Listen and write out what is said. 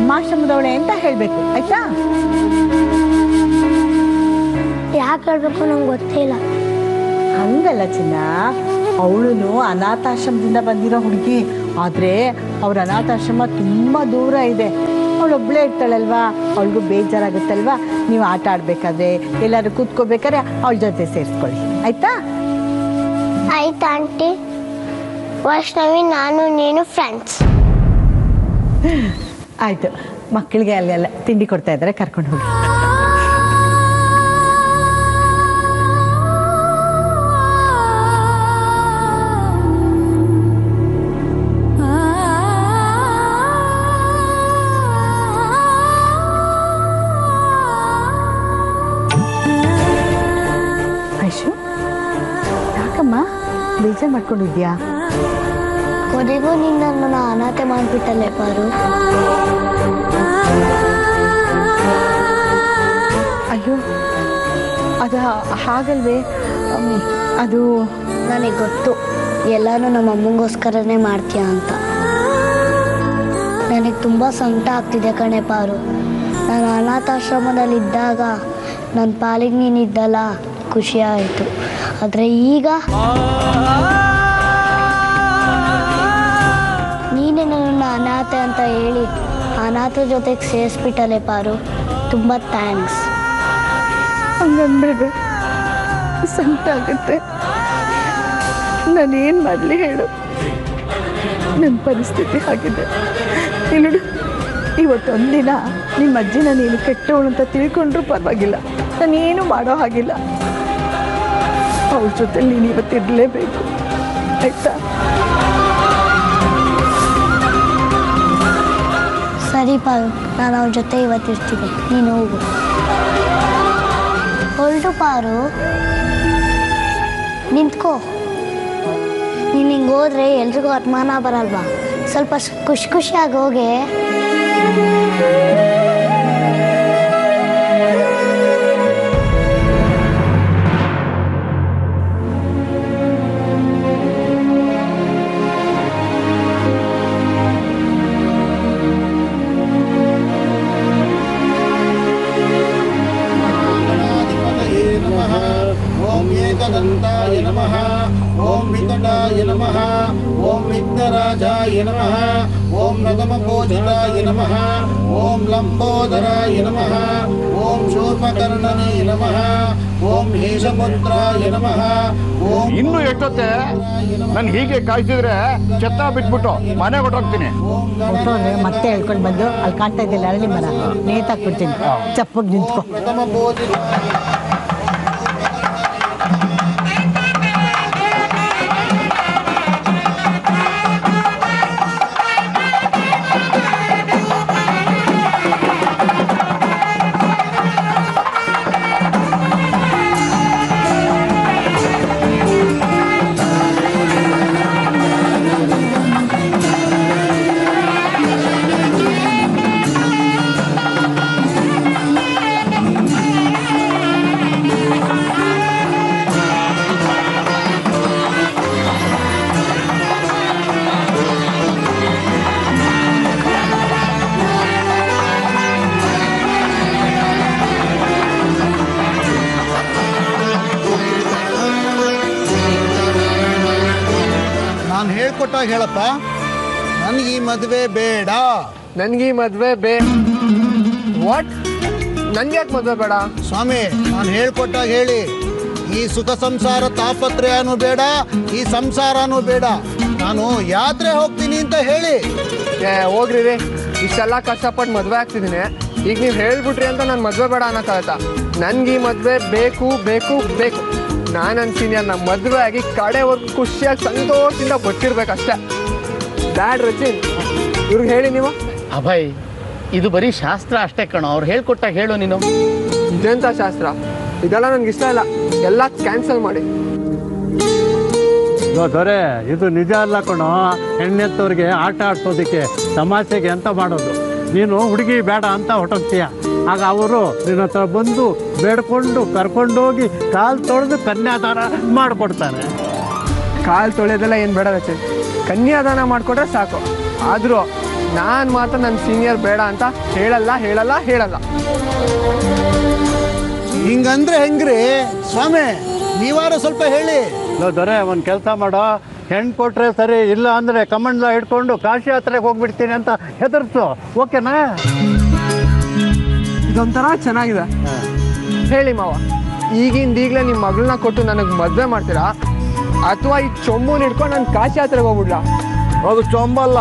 ನಮ್ಮ ಆಶ್ರಮದವಳೆ ಅಂತ ಹೇಳಬೇಕು, ಆಯ್ತಾ? ಯಾಕೆ ಹೇಳ್ಬೇಕು ನಂಗೆ ಗೊತ್ತಿಲ್ಲ. ಹಂಗಲ್ಲ ಚಿನ್ನ, ಅವಳು ಅನಾಥಾಶ್ರಮದಿಂದ ಬಂದಿರೋ ಹುಡುಗಿ. ಆದರೆ ಅವ್ರ ಅನಾಥಾಶ್ರಮ ತುಂಬ ದೂರ ಇದೆ. ಅವಳೊಬ್ಬಳೇ ಇರ್ತಾಳಲ್ವಾ, ಅವಳಿಗೂ ಬೇಜಾರಾಗುತ್ತಲ್ವಾ. ನೀವು ಆಟ ಆಡಬೇಕಾದ್ರೆ ಎಲ್ಲರೂ ಕೂತ್ಕೋಬೇಕಾದ್ರೆ ಅವಳ ಜೊತೆ ಸೇರಿಸ್ಕೊಳ್ಳಿ, ಆಯ್ತಾ? ಆಯ್ತು ಆಂಟಿ. ವೈಷ್ಣವಿ, ನಾನು ನೀನು ಫ್ರೆಂಡ್ಸ್. ಆಯಿತು, ಮಕ್ಕಳಿಗೆ ಅಲ್ಲೆಲ್ಲ ತಿಂಡಿ ಕೊಡ್ತಾ ಇದ್ದಾರೆ, ಕರ್ಕೊಂಡು ಹೋಗಿ. ಐಶು, ಯಾಕಮ್ಮ ಬೇಜಾರು ಮಾಡ್ಕೊಂಡಿದ್ಯಾ? ಕೊನೆಗೂ ನಿನ್ನನ್ನು ಅನಾಥೆ ಮಾಡಿಬಿಟ್ಟಲ್ಲೇ ಪಾರು. ಅಯ್ಯೋ, ಅದು ಹಾಗಲ್ವೇ? ಅದು ನನಗೆ ಗೊತ್ತು, ಎಲ್ಲನೂ ನಮ್ಮ ಅಮ್ಮಂಗೋಸ್ಕರನೇ ಮಾಡ್ತೀಯ ಅಂತ. ನನಗೆ ತುಂಬ ಸಂಕಟ ಆಗ್ತಿದೆ ಕಣೆ ಪಾರು. ನಾನು ಅನಾಥಾಶ್ರಮದಲ್ಲಿದ್ದಾಗ ನನ್ನ ಪಾಲಿಗೆ ನೀನಿದ್ದಲ್ಲ, ಖುಷಿ ಆಯಿತು. ಆದರೆ ಈಗ ನೀನೇ ನನ್ನ ಅನಾಥೆ ಅಂತ ಹೇಳಿ ಅನಾಥ ಜೊತೆಗೆ ಸೇರಿಸ್ಬಿಟ್ಟಲೆ ಪಾರು. ತುಂಬ ಥ್ಯಾಂಕ್ಸ್. ಹಂಗಂದಾಗ ಸಂಕಟ ಆಗುತ್ತೆ. ನಾನೇನು ಮಾಡಲಿ ಹೇಳು, ನನ್ನ ಪರಿಸ್ಥಿತಿ ಆಗಿದೆ. ಇಲ್ಲಡು, ಇವತ್ತೊಂದಿನ ನಿಮ್ಮ ಅಜ್ಜಿನ ನೀನು ಕೆಟ್ಟವಳು ಅಂತ ತಿಳ್ಕೊಂಡ್ರೂ ಪರವಾಗಿಲ್ಲ, ನಾನೇನು ಮಾಡೋ ಹಾಗಿಲ್ಲ. ಅವ್ರ ಜೊತೆ ನೀನು ಇವತ್ತಿರಲೇಬೇಕು, ಆಯ್ತಾ? ಸರಿ ಪಾರು, ನಾನು ಅವ್ರ ಜೊತೆ ಇವತ್ತಿರ್ತೀನಿ, ನೀನು ಹೋಗು. ಹೊರಟು ಪಾರು, ನಿಂತ್ಕೋ. ನೀನು ಹಿಂಗೆ ಹೋದ್ರೆ ಎಲ್ರಿಗೂ ಅನುಮಾನ ಬರಲ್ವಾ? ಸ್ವಲ್ಪ ಖುಷಿಯಾಗಿ ಹೋಗೆ. एकदन्ताय नमः, ओम विकटाय नमः, ओम विघ्नराजाय नमः, ओम नगमपोजिताय नमः, ओम लंबोदराय नमः, ओम शूर्पकर्णने नमः, ओम हेशपुत्राय नमः, ओम ಇನ್ನು ಎಷ್ಟೊತ್ತೆ ನಾನು ಹೀಗೆ ಕಾಯ್ತಿದ್ರೆ ಛತ್ತ ಬಿಟ್ಬಿಟ್ಟು ಮನೆ ಹೊರಟೋಗ್ತೀನಿ. ಹೊರಟೋದ್ರೆ ಮತ್ತೆ ಹೇಳ್ಕೊಂಡು ಬಂದು ಅಲ್ಲಿ ಕಾಣ್ತಾ ಇದ್ದಿಲ್ಲ ಅರಳಿ ಮರ, ನೇತಾಕ್ಬಿಡ್ತೀನಿ. ಚಪ್ಪಗೆ ನಿಂತ್ಕೊ. ನಾನು ಹೇಳ್ಕೊಟ್ಟಾಗ ಹೇಳಪ್ಪ, ನನಗೆ ಈ ಮದುವೆ ಬೇಡ. ನನಗೆ ಈ ಮದುವೆ ವಾಟ್? ನನ್ಗೆ ಯಾಕೆ ಮದುವೆ ಬೇಡ? ಸ್ವಾಮಿ, ನಾನು ಹೇಳ್ಕೊಟ್ಟಾಗ ಹೇಳಿ. ಈ ಸುಖ ಸಂಸಾರ ತಾಪತ್ರಯನೂ ಬೇಡ, ಈ ಸಂಸಾರನೂ ಬೇಡ. ನಾನು ಯಾತ್ರೆ ಹೋಗ್ತೀನಿ ಅಂತ ಹೇಳಿ. ಹೋಗ್ರಿ ರೀ, ಇಷ್ಟೆಲ್ಲ ಕಷ್ಟಪಟ್ಟು ಮದುವೆ ಆಗ್ತಿದ್ದೀನಿ, ಈಗ ನೀವು ಹೇಳ್ಬಿಟ್ರಿ ಅಂತ ನಾನು ಮದುವೆ ಬೇಡ ಅನ್ನೋಕ್ಕಾಗತ್ತಾ? ನನ್ಗೆ ಈ ಮದುವೆ ಬೇಕು ಬೇಕು ಬೇಕು. ನಾನು ನನ್ನ ಸೀನಿಯರ್, ನಮ್ಮ ಮದುವೆ ಆಗಿ ಕಡೆವರೆಗೂ ಖುಷಿಯಾಗಿ ಸಂತೋಷದಿಂದ ಗೊತ್ತಿರ್ಬೇಕಷ್ಟೇ. ಡ್ಯಾಡ್ ರಚಿನ್, ಇವ್ರಿಗೆ ಹೇಳಿ ನೀವು. ಅಭಯ್, ಇದು ಬರೀ ಶಾಸ್ತ್ರ ಅಷ್ಟೇ ಕಣೋ, ಅವ್ರು ಹೇಳ್ಕೊಟ್ಟಾಗ ಹೇಳು ನೀನು. ಇದೆಂಥ ಶಾಸ್ತ್ರ? ಇದೆಲ್ಲ ನನಗೆ ಇಷ್ಟ ಇಲ್ಲ, ಎಲ್ಲ ಕ್ಯಾನ್ಸಲ್ ಮಾಡಿ. ದೊರೆ, ಇದು ನಿಜ ಅಲ್ಲ ಕಣೋ. ಹೆಣ್ಣೆತ್ತವ್ರಿಗೆ ಆಟ ಆಡ್ಸೋದಕ್ಕೆ ತಮಾಷೆಗೆ ಅಂತ ಮಾಡೋದು. ನೀನು ಹುಡುಗಿ ಬೇಡ ಅಂತ ಹೊರಟೋಗ್ತೀಯ, ಆಗ ಅವರು ನಿನ್ನ ಹತ್ರ ಬಂದು ಬೇಡ್ಕೊಂಡು ಕರ್ಕೊಂಡೋಗಿ ಕಾಲು ತೊಳೆದು ಕನ್ಯಾದಾನ ಮಾಡಿಕೊಡ್ತಾರೆ. ಕಾಲು ತೊಳೆಯೋದೆಲ್ಲ ಏನು ಬೇಡ ರಚನೆ, ಕನ್ಯಾದಾನ ಮಾಡಿಕೊಟ್ರೆ ಸಾಕು. ಆದರೂ ನಾನು ಮಾತ್ರ ನನ್ನ ಸೀನಿಯರ್ ಬೇಡ ಅಂತ ಹೇಳಲ್ಲ ಹೇಳಲ್ಲ ಹೇಳಲ್ಲ. ಹಿಂಗಂದ್ರೆ ಹೆಂಗ್ರಿ ಸ್ವಾಮಿ, ನೀವಾರ ಸ್ವಲ್ಪ ಹೇಳಿ. ದೊರೆ ಒಂದು ಕೆಲಸ ಮಾಡೋ, ಹೆಣ್ಣು ಕೊಟ್ರೆ ಸರಿ, ಇಲ್ಲ ಅಂದರೆ ಕಮಂಡ್ಲ ಹಿಡ್ಕೊಂಡು ಕಾಶಿ ಯಾತ್ರೆಗೆ ಹೋಗ್ಬಿಡ್ತೀನಿ ಅಂತ ಹೆದರ್ಸು. ಓಕೆನಾ? ಇದೊಂಥರ ಚೆನ್ನಾಗಿದೆ. ಹೇಳಿ ಮಾವ, ಈಗಲೇ ನಿಮ್ಮ ಮಗಳನ್ನ ಕೊಟ್ಟು ನನಗೆ ಮದುವೆ ಮಾಡ್ತೀರಾ ಅಥವಾ ಈ ಚೊಂಬುನ ಹಿಡ್ಕೊಂಡು ನಾನು ಕಾಶಿ ಯಾತ್ರೆಗೆ ಹೋಗ್ಬಿಡ್ಲಾ? ಅದು ಚೊಂಬಲ್ಲ,